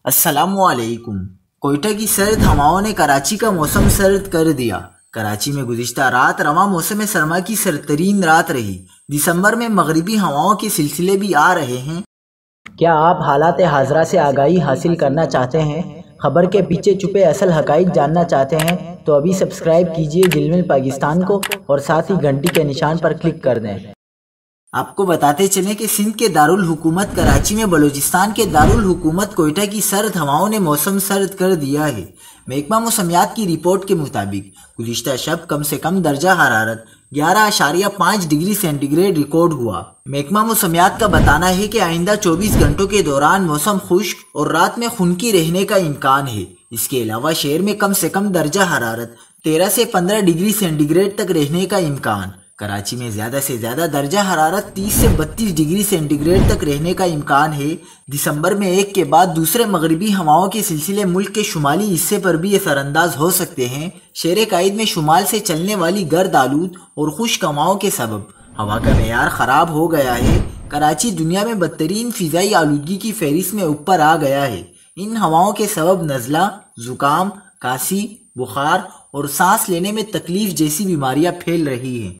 السلام علیکم۔ کوئٹہ کی سرد ہواؤں نے کراچی کا موسم سرد کر دیا۔ کراچی میں گزشتہ رات رواں موسم سرما کی سردترین رات رہی۔ دسمبر میں مغربی ہواؤں کے سلسلے بھی آ رہے ہیں۔ کیا آپ حالات حاضرہ سے آگاہی حاصل کرنا چاہتے ہیں؟ خبر کے پیچھے چھپے اصل حقائق جاننا چاہتے ہیں تو ابھی سبسکرائب کیجئے جلمل پاکستان کو اور ساتھ ہی گھنٹی کے نشان پر کلک کر دیں۔ آپ کو بتاتے چلیں کہ سندھ کے دارالحکومت کراچی میں بلوچستان کے دارالحکومت کوئٹہ کی سرد ہواؤں نے موسم سرد کر دیا ہے۔ محکمہ موسمیات کی رپورٹ کے مطابق گزشتہ شب کم سے کم درجہ حرارت 11.5 ڈگری سینٹی گریڈ ریکارڈ ہوا۔ محکمہ موسمیات کا بتانا ہے کہ آئندہ 24 گھنٹوں کے دوران موسم خشک اور رات میں خنکی رہنے کا امکان ہے۔ اس کے علاوہ شہر میں کم سے کم درجہ حرارت 13 سے 15 ڈگری سینٹی گریڈ تک رہنے کا امکان۔ کراچی میں زیادہ سے زیادہ درجہ حرارت 30 سے 32 ڈگری سینٹی گریڈ تک رہنے کا امکان ہے۔ دسمبر میں ایک کے بعد دوسرے مغربی ہواؤں کے سلسلے ملک کے شمالی حصے پر بھی اثر انداز ہو سکتے ہیں۔ شہر قائد میں شمال سے چلنے والی گرد آلود اور خشک ہواؤں کے سبب ہوا کا معیار خراب ہو گیا ہے۔ کراچی دنیا میں بدترین فضائی آلودگی کی فہرست میں اوپر آ گیا ہے۔ ان ہواؤں کے سبب نزلہ، زکام، کھانسی، بخار اور سانس لینے میں تکلیف جیسی بیماریاں پھیل رہی ہیں۔